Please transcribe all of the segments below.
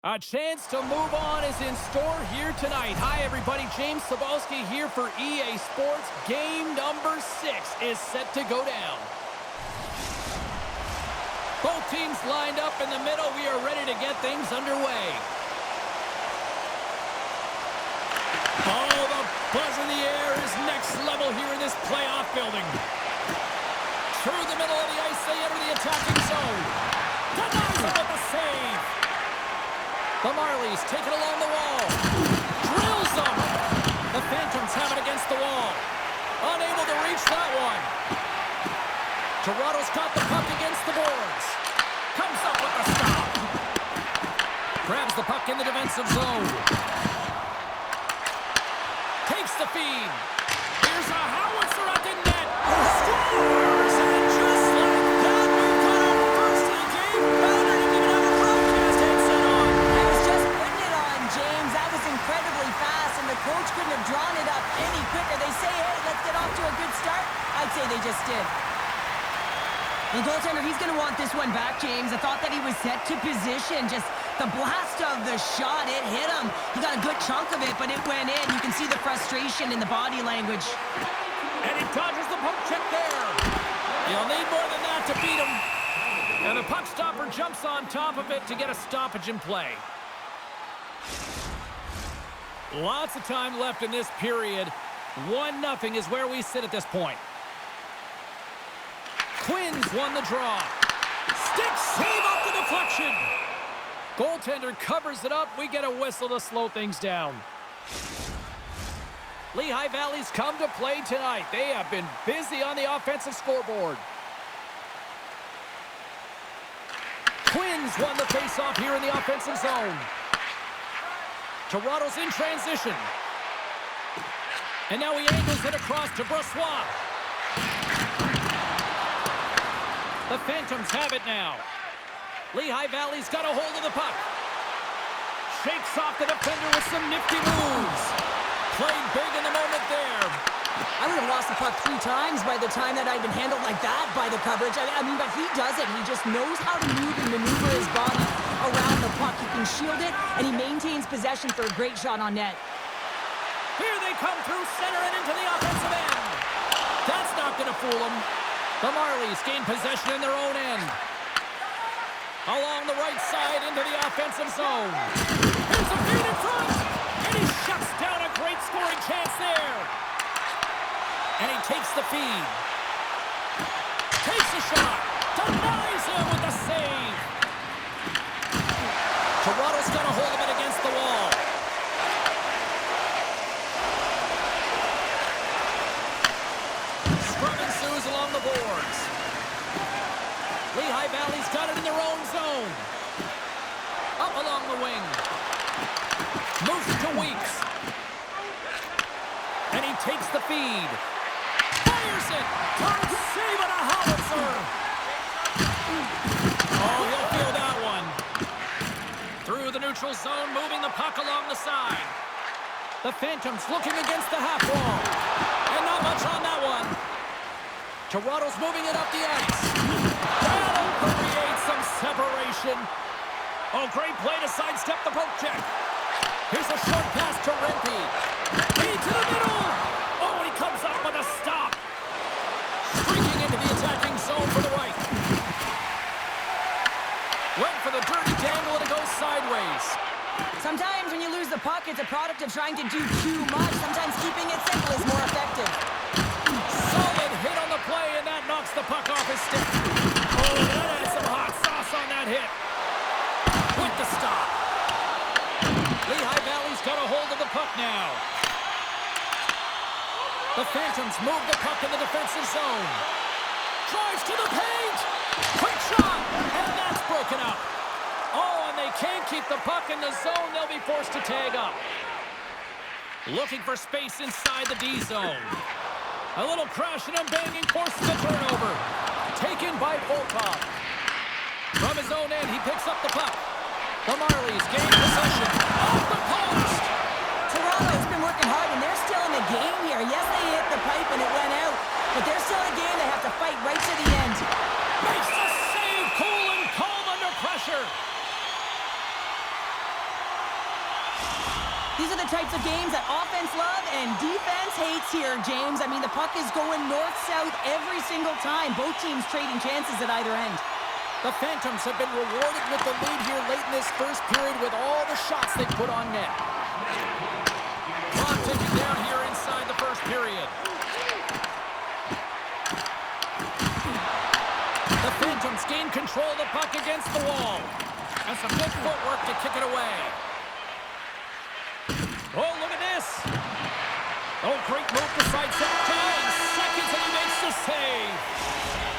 A chance to move on is in store here tonight. Hi, everybody. James Cebulski here for EA Sports. Game number 6 is set to go down. Both teams lined up in the middle. We are ready to get things underway. Oh, the buzz in the air is next level here in this playoff building. Through the middle of the ice, they enter the attacking zone. Denies it with the save. The Marlies take it along the wall. Drills them. The Phantoms have it against the wall. Unable to reach that one. Toronto's got the puck against the boards. Comes up with a stop. Grabs the puck in the defensive zone. Takes the feed. Here's a howitzer at the net. Scores! And just like that, we've got a first in the game. Bounder didn't even have a broadcast headset on. I was just putting it on, James. That was incredibly fast, and the coach couldn't have drawn it up any quicker. They say, hey, let's get off to a good start. I'd say they just did. The goaltender, he's going to want this one back, James. I thought that he was set to position. Just the blast of the shot, it hit him. He got a good chunk of it, but it went in. You can see the frustration in the body language. And he dodges the poke check there. You'll need more than that to beat him. And the puck stopper jumps on top of it to get a stoppage in play. Lots of time left in this period. 1-0 is where we sit at this point. Quinn's won the draw. Stick save off the deflection. Goaltender covers it up. We get a whistle to slow things down. Lehigh Valley's come to play tonight. They have been busy on the offensive scoreboard. Quinn's won the faceoff here in the offensive zone. Toronto's in transition. And now he angles it across to Brossois. The Phantoms have it now. Lehigh Valley's got a hold of the puck. Shakes off the defender with some nifty moves. Played big in the moment there. I would have lost the puck 3 times by the time that I'd been handled like that by the coverage. I mean, but he does it. He just knows how to move and maneuver his body around the puck. He can shield it, and he maintains possession for a great shot on net. Here they come through center and into the offensive end. That's not going to fool him. The Marlies gain possession in their own end. Along the right side into the offensive zone. Here's a feed in front. And he shuts down a great scoring chance there. And he takes the feed. Takes a shot. Denies him with the save. Toronto's got a hold of it against the wall. Scrum ensues along the boards. Lehigh Valley's got it in their own zone. Up along the wing. Moves it to Weeks. And he takes the feed. Fires it. Turns save on a howitzer. Oh, he'll feel that one. Through the neutral zone, moving the puck along the side. The Phantoms looking against the half wall. And not much on that one. Toronto's moving it up the ice. That'll create some separation. Oh, great play to sidestep the poke check. Here's a short pass to Rempe. Feed to the middle. Oh, he comes up with a stop. Streaking into the attacking zone for the right. Went for the dirty dangle and it goes sideways. Sometimes when you lose the puck, it's a product of trying to do too much. Sometimes keeping it simple is more effective. Solid hit on the play, and that knocks the puck off his stick. Oh, that had some hot sauce on that hit. With the stop. Lehigh Valley's got a hold of the puck now. The Phantoms move the puck in the defensive zone. Drives to the paint. Quick shot, and that's broken up. Oh, and they can't keep the puck in the zone. They'll be forced to tag up. Looking for space inside the D zone. A little crashing and banging forces the turnover. Taken by Volkov. From his own end, he picks up the puck. The Marlies gain possession. Off the post. Toronto's been working hard, and they're still in the game here. Yes, they hit the pipe and it went out, but they're still in a game. They have to fight right to the end. Makes the save. Cool and calm under pressure. These are the types of games that offense love and defense hates here, James. I mean, the puck is going north-south every single time. Both teams trading chances at either end. The Phantoms have been rewarded with the lead here late in this first period with all the shots they put on net. Clock ticking down here inside the first period. The Phantoms gain control of the puck against the wall. And some good footwork to kick it away. Oh, look at this. Oh, great move to side set. 9 seconds and he makes the save.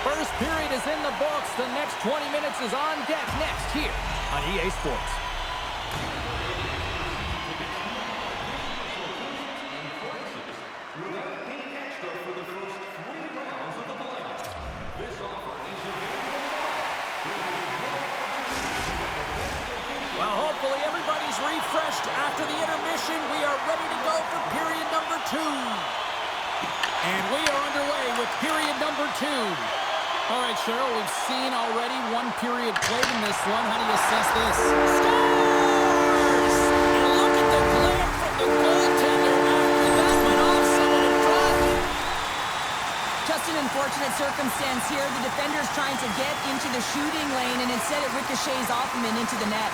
First period is in the books. The next 20 minutes is on deck next here on EA Sports. Well, hopefully everybody's refreshed after the intermission. We are ready to go for period number 2. And we are underway with period number 2. All right, Cheryl, we've seen already one period played in this one. How do you assess this? Scores! And look at the glare from the goaltender after that went off someone in front. Just an unfortunate circumstance here. The defender's trying to get into the shooting lane, and instead it ricochets off him and into the net.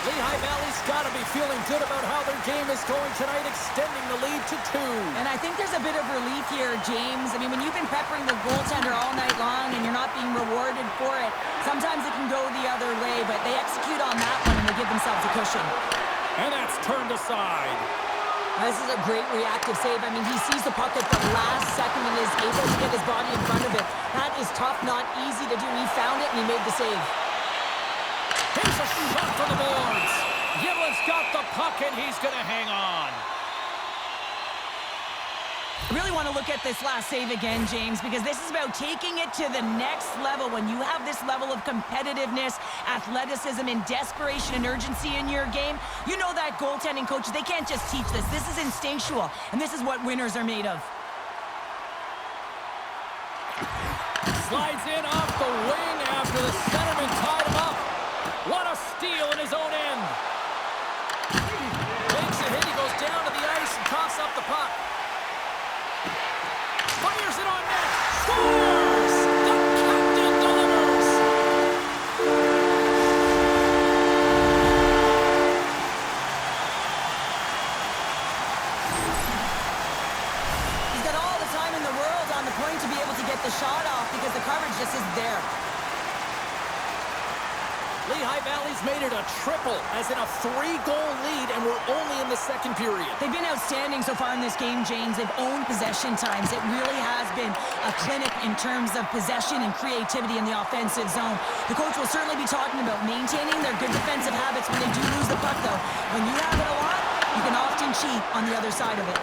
Lehigh Valley's got to be feeling good about how their game is going tonight, extending the lead to 2. And I think there's a bit of relief here, James. I mean, when you've been peppering the goaltender all night long and you're not being rewarded for it, sometimes it can go the other way, but they execute on that one and they give themselves a cushion. And that's turned aside. This is a great reactive save. I mean, he sees the puck at the last second and is able to get his body in front of it. That is tough, not easy to do. He found it and he made the save. Here's a shot for the boards. Yiblin's got the puck, and he's going to hang on. I really want to look at this last save again, James, because this is about taking it to the next level. When you have this level of competitiveness, athleticism, and desperation and urgency in your game, you know that goaltending coaches, they can't just teach this. This is instinctual, and this is what winners are made of. Slides in off the wing after the centerman tied him up. What a steal in his own end. Takes a hit, he goes down to the ice and coughs up the puck. Fires it on net. Scores! The captain delivers. He's got all the time in the world on the point to be able to get the shot off because the coverage just isn't there. Lehigh Valley's made it a triple, as in a 3-goal lead, and we're only in the second period. They've been outstanding so far in this game, James. They've owned possession times. It really has been a clinic in terms of possession and creativity in the offensive zone. The coach will certainly be talking about maintaining their good defensive habits when they do lose the puck, though. When you have it a lot, you can often cheat on the other side of it.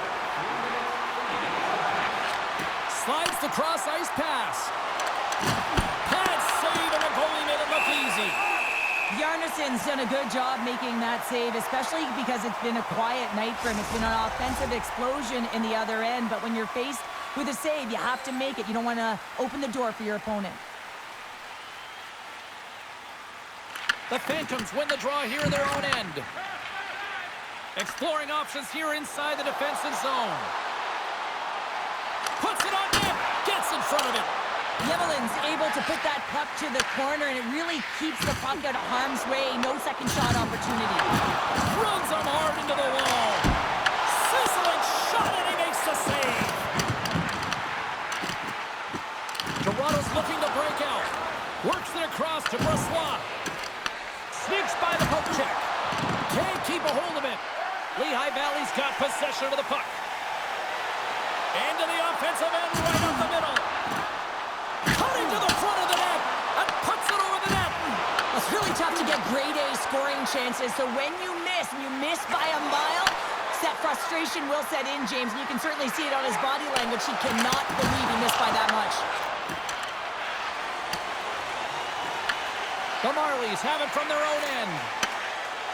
Slides the cross-ice pass. Pad save, and the goalie made it look easy. Yarnisson's done a good job making that save, especially because it's been a quiet night for him. It's been an offensive explosion in the other end, but when you're faced with a save, you have to make it. You don't want to open the door for your opponent. The Phantoms win the draw here in their own end. Exploring options here inside the defensive zone. Puts it on net, gets in front of it. Yiblin's able to put that puck to the corner, and it really keeps the puck out of harm's way. No second shot opportunity. Runs him hard into the wall. Sizzling shot, and he makes the save. Toronto's looking to break out. Works it across to Brossois. Sneaks by the poke check. Can't keep a hold of it. Lehigh Valley's got possession of the puck. Into the offensive end, right up the middle. Cutting to the front of the net and puts it over the net. It's really tough to get grade A scoring chances, so when you miss by a mile, that frustration will set in, James, and you can certainly see it on his body language. He cannot believe he missed by that much. The Marlies have it from their own end.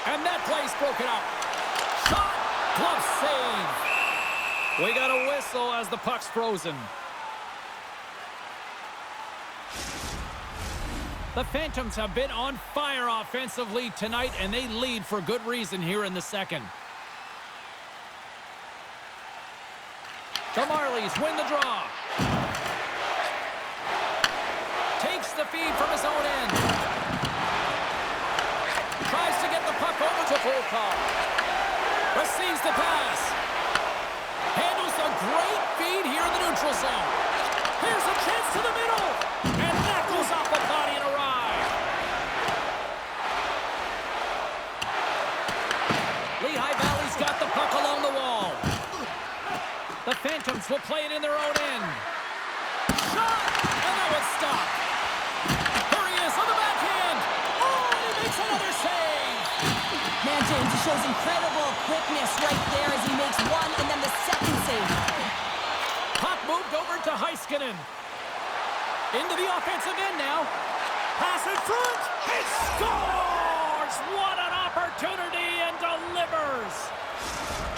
And that play's broken up. Shot, glove save. We got a whistle as the puck's frozen. The Phantoms have been on fire offensively tonight, and they lead for good reason here in the second. The Marlies win the draw. Takes the feed from his own end. Tries to get the puck over to full call. Receives the pass. Handles a great feed here in the neutral zone. Here's a chance to the middle. And that goes off the body and arrive. Lehigh Valley's got the puck along the wall. The Phantoms will play it in their own end. Shot! And that was stopped. Here he is on the backhand. Oh, and he makes another save. Man, James, he shows incredible quickness right there as he makes one and then the second save. Puck moved over to Heiskanen. Into the offensive end now. Pass in front. He scores! What an opportunity, and delivers.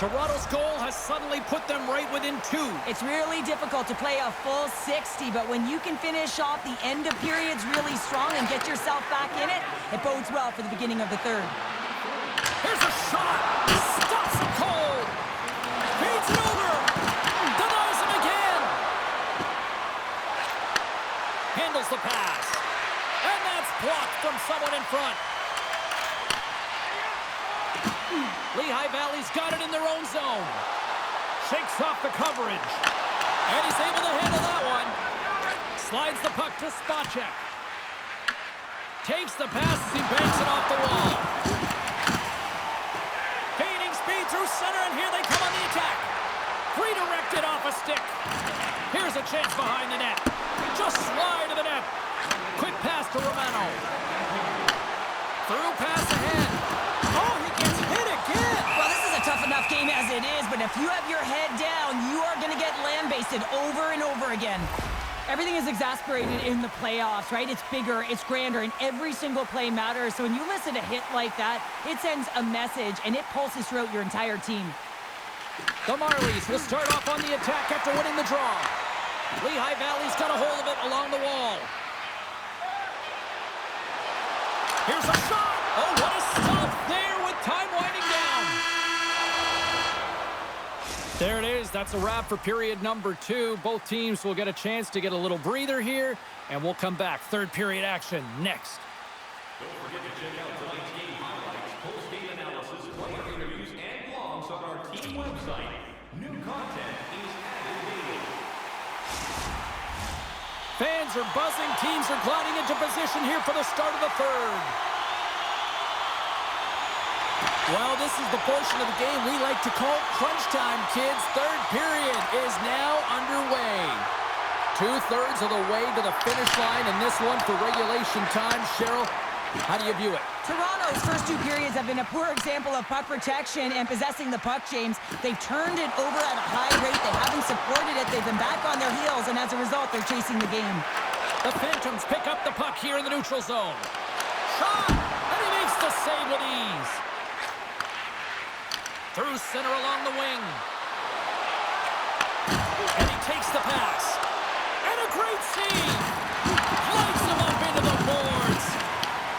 Toronto's goal has suddenly put them right within 2. It's really difficult to play a full 60, but when you can finish off the end of periods really strong and get yourself back in it, it bodes well for the beginning of the third. Here's a shot. Stops him cold. Feeds it over. Denies him again. Handles the pass. And that's blocked from someone in front. Lehigh Valley's got it in their own zone. Shakes off the coverage. And he's able to handle that one. Slides the puck to Spacek. Takes the pass as he banks it off the wall. Gaining speed through center, and here they come on the attack. Redirected off a stick. Here's a chance behind the net. Just slide to the net. Quick pass to Romano. Through pass ahead. Oh, he gets hit again. Well, this is a tough enough game as it is, but if you have your head down, you are going to get lambasted over and over again. Everything is exasperated in the playoffs, right? It's bigger, it's grander, and every single play matters. So when you listen to a hit like that, it sends a message, and it pulses throughout your entire team. The Marlies will start off on the attack after winning the draw. Lehigh Valley's got a hold of it along the wall. Here's a shot. Oh, what a stop there with time winding down. There it is. That's a wrap for period number 2. Both teams will get a chance to get a little breather here, and we'll come back. Third period action next. Don't forget to check out tonight's game highlights, post-game analysis, player interviews, and blogs on our team website. New content is added daily. Fans are buzzing. Teams are gliding into position here for the start of the third. Well, this is the portion of the game we like to call crunch time, kids. Third period is now underway. 2/3 of the way to the finish line in this one for regulation time. Cheryl, how do you view it? Toronto's first 2 periods have been a poor example of puck protection and possessing the puck, James. They've turned it over at a high rate. They haven't supported it. They've been back on their heels, and as a result, they're chasing the game. The Phantoms pick up the puck here in the neutral zone. Shot! And he makes the save with ease. Through center along the wing. And he takes the pass. And a great save! Lights him up into the boards.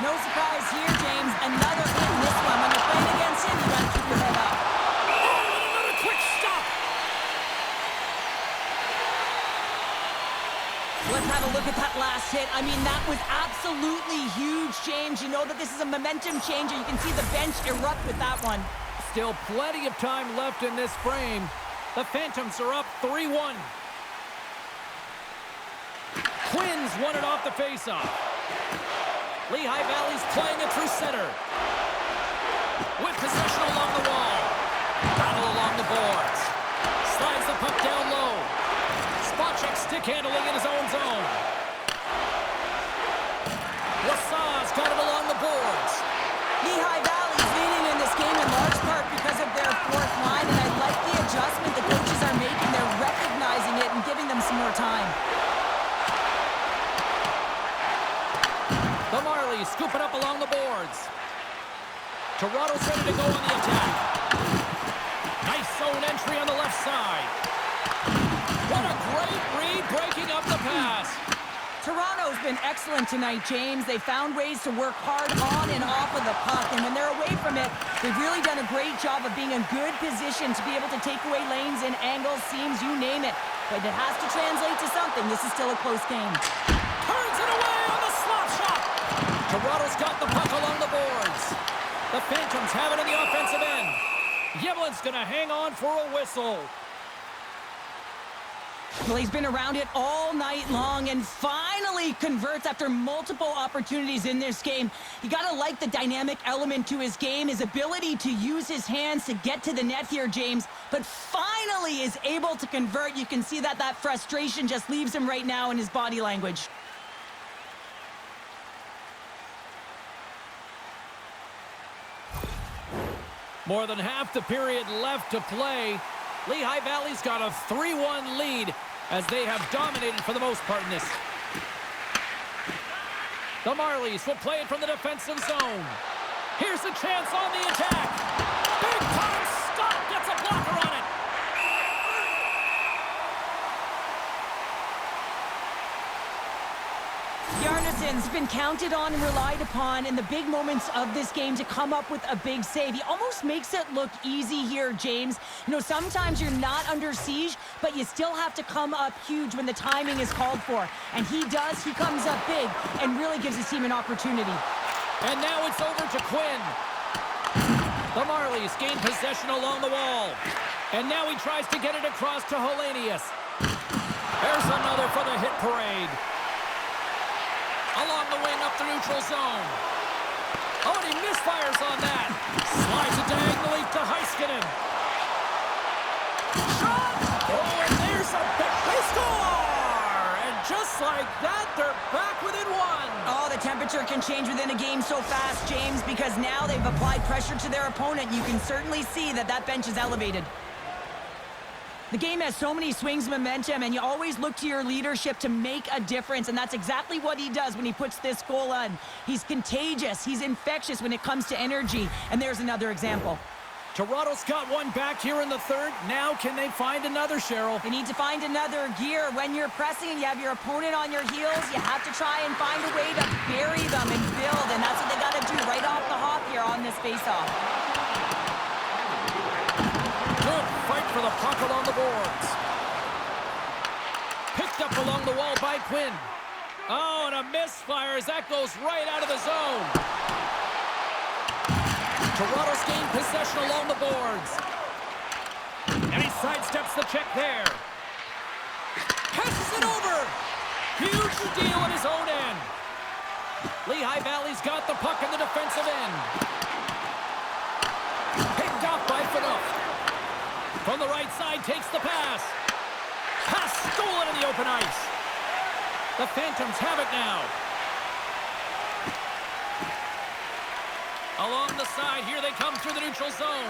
No surprise here, James. Another hit in this one. When you're playing against him, you got to keep your head up. Oh, and another quick stop. Let's have a look at that last hit. I mean, that was absolutely huge, James. You know that this is a momentum changer. You can see the bench erupt with that one. Still plenty of time left in this frame. The Phantoms are up 3-1. Twins won it off the faceoff. Lehigh Valley's playing it through center. With possession along the wall. Battle along the boards. Slides the puck down low. Spacek stick handling in his own zone. Wassau's got it along the boards. Lehigh Valley's leading in this game in large part because of their fourth line, and I like the adjustment the coaches are making. They're recognizing it and giving them some more time. The Marlies scoop it up along the boards. Toronto's ready to go on the attack. Nice zone entry on the left side. What a great read breaking up the pass. Toronto's been excellent tonight, James. They found ways to work hard on and off of the puck, and when they're away from it, they've really done a great job of being in good position to be able to take away lanes and angles, seams, you name it. But it has to translate to something. This is still a close game. Turns it away on the slap shot. Toronto's got the puck along the boards. The Phantoms have it in the offensive end. Yevlin's going to hang on for a whistle. Well, he's been around it all night long and finally converts after multiple opportunities in this game. You got to like the dynamic element to his game, his ability to use his hands to get to the net here, James, but finally is able to convert. You can see that frustration just leaves him right now in his body language. More than half the period left to play. Lehigh Valley's got a 3-1 lead as they have dominated for the most part in this. The Marlies will play it from the defensive zone. Here's a chance on the attack. Big time stop, gets a blocker on it. Yarnisson's been counted on and relied upon in the big moments of this game to come up with a big save. He almost makes it look easy here, James. You know, sometimes you're not under siege, but you still have to come up huge when the timing is called for. And he does. He comes up big and really gives his team an opportunity. And now it's over to Quinn. The Marlies gain possession along the wall. And now he tries to get it across to Hellenius. There's another for the hit parade. Along the wing up the neutral zone. Oh, and he misfires on that. Slides it diagonally to Heiskanen. Shot! Oh, and there's a big... They score! And just like that, they're back within one. Oh, the temperature can change within a game so fast, James, because now they've applied pressure to their opponent. You can certainly see that bench is elevated. The game has so many swings of momentum, and you always look to your leadership to make a difference, and that's exactly what he does when he puts this goal on. He's contagious. He's infectious when it comes to energy, and there's another example. Toronto's got one back here in the third. Now can they find another, Cheryl? They need to find another gear. When you're pressing and you have your opponent on your heels, you have to try and find a way to bury them and build, and that's what they got to do right off the hop here on this faceoff. Good fight for the puck along the boards. Picked up along the wall by Quinn. Oh, and a misfire as that goes right out of the zone. Toronto's gained possession along the boards. And he sidesteps the check there. Passes it over. Huge deal at his own end. Lehigh Valley's got the puck in the defensive end. Picked off by Phaneuf. From the right side, takes the pass. Pass stolen in the open ice. The Phantoms have it now. Along the side, here they come through the neutral zone.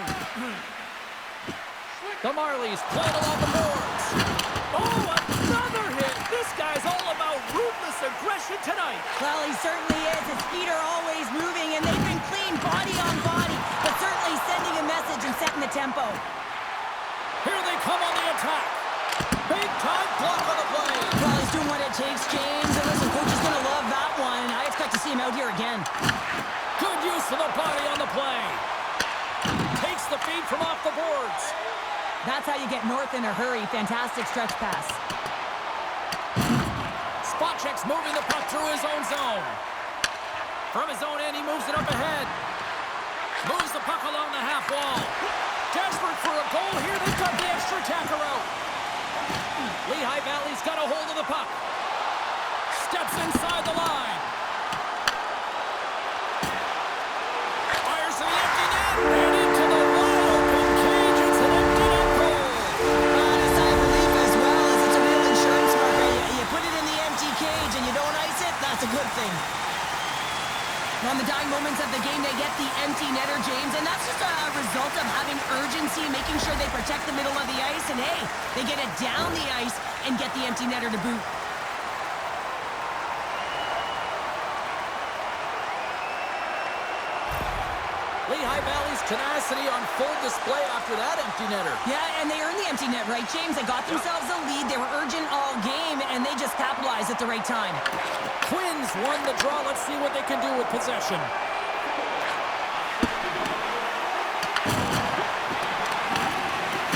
The Marlies playing along the boards. Oh, another hit. This guy's all about ruthless aggression tonight. Well, he certainly is. His feet are always moving, and they've been clean body on body, but certainly sending a message and setting the tempo. Here they come on the attack. Big time block on the play. Well, he's doing what it takes, James. And listen, coach is going to love that one. I expect to see him out here again. Good use of the body on the play. Takes the feed from off the boards. That's how you get north in a hurry. Fantastic stretch pass. Spot checks moving the puck through his own zone. From his own end, he moves it up ahead. Moves the puck along the half wall. Desperate for a goal here. They've got the extra attacker out. Lehigh Valley's got a hold of the puck. Steps inside the line. Fires to the empty net. And into the wide open cage. It's an empty net goal. A sigh of relief as well, as it's a real insurance marker. You put it in the empty cage and you don't ice it, that's a good thing. On the dying moments of the game, they get the empty netter, James, and that's just a result of having urgency, making sure they protect the middle of the ice, and hey, they get it down the ice and get the empty netter to boot. Lehigh Valley's tenacity on full display after that empty netter. Yeah, and they earned the empty net, right, James? They got themselves a lead. They were urgent all game, and they just capitalized at the right time. Twins won the draw. Let's see what they can do with possession.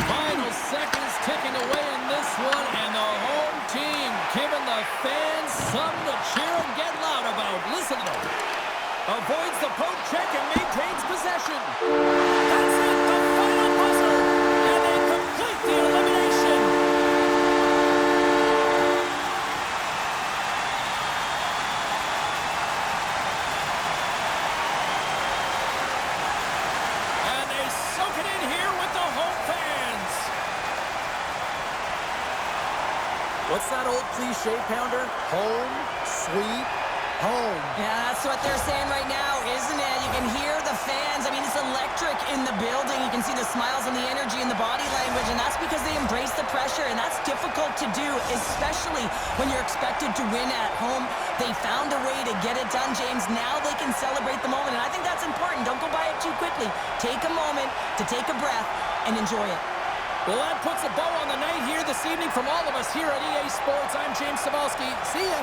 Final seconds ticking away in this one, and the home team giving the fans something to cheer and get loud about. Listen to them. Avoids the poke check and maintains possession. That's it, the final buzzer, and they complete the elimination. And they soak it in here with the home fans. What's that old cliche, Pounder? Home, sweet home. Yeah, that's what they're saying right now, isn't it? You can hear the fans. I mean, it's electric in the building. You can see the smiles and the energy and the body language, and that's because they embrace the pressure, and that's difficult to do, especially when you're expected to win at home. They found a way to get it done, James. Now they can celebrate the moment, and I think that's important. Don't go by it too quickly. Take a moment to take a breath and enjoy it. Well, that puts a bow on the night here this evening from all of us here at EA Sports. I'm James Cebulski. See ya.